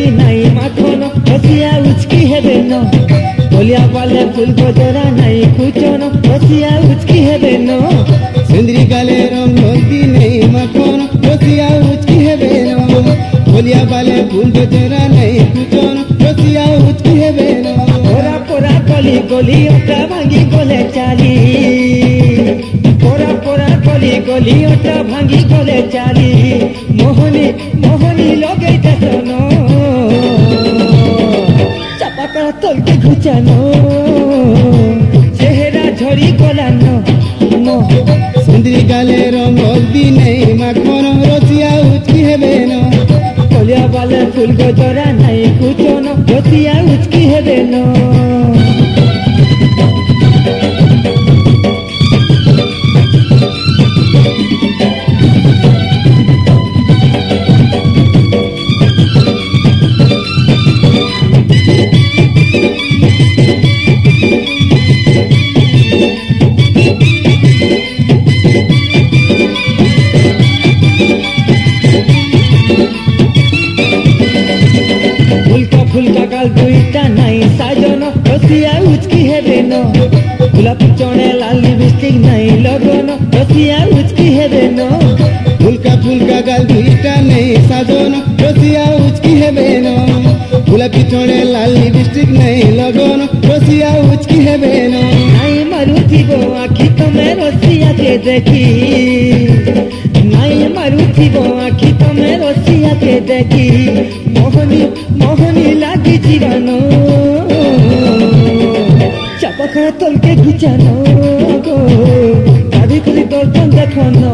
लगी नहीं माखन हसिया उचकी हेबे न बलिया बाले फूल गजरा नहीं कुचन हसिया उचकी हेबे न सिंदरी गाले रंग लगी नहीं माखन हसिया उचकी हेबे न बलिया बाले फूल गजरा नहीं कुचन हसिया उचकी हेबे न पोरा पोरा गली गली ओटा भांगी गले चाली पोरा पोरा गली गली ओटा भांगी गले चाली मोहनी मोहनी लगे दसनो चापाका तल के घुचानो चेहरा झड़ी गलानो नो सिंदरी गाले रंग लगी नहीं माखन हसिया उचकी हेबे न बलिया बाले फूल गजरा नहीं कुचन हसिया उचकी हेबे न फुलका गाल दुईटा नहीं साजन हसिया उचकी हेबे न गुलाब चणे लाल लिपस्टिक नहीं लगन हसिया उचकी हेबे न फुलका गाल दुईटा नहीं साजन हसिया उचकी हेबे न गुलाबी चणे लाल लिपस्टिक नहीं लगन हसिया उचकी हेबे न नहीं मारुथिबो आखि तमे हसिया के देखी नहीं मारुथिबो आखि तमे हसिया के देखी मोहनी मोहनी लागी जीवानो चापाखा तल के घुचानो गाड़ी खुली दर्पण देखनो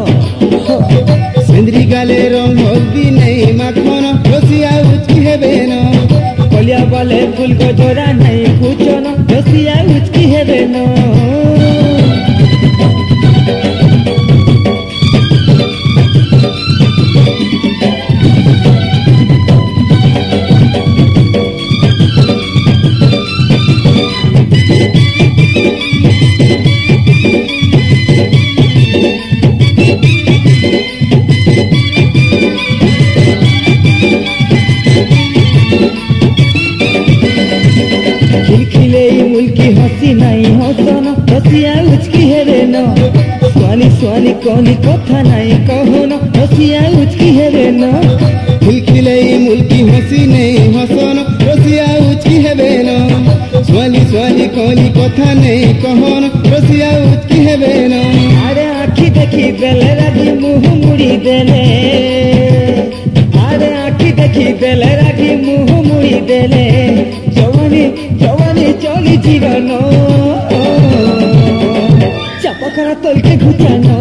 सिंदरी गाले रंग हल्दी नहीं माखन हसिया उचकी हेबे न बलिया बाले फूल गजरा नहीं कुचन हसिया उचकी हेबे न खिलखिले मुल्की हसी नहीं हसन हसिया उचकी हेबे न स्वानी स्वानी कौनी कथा नहीं कहन हसिया उचकी हेबे न खिलखिले मुल्की हसी नहीं हसन हसिया उचकी हेबे न स्वाली स्वाली कौनी कथा नहीं कहन हसिया उचकी हेबे न अरे आखी देखी बेले रागी मुँह मुड़ी देले अरे आखी देखी बेले रागी मुँह मुड़ी देले जवानी जवानी चली जीवन चापाखाना तल के घुचानो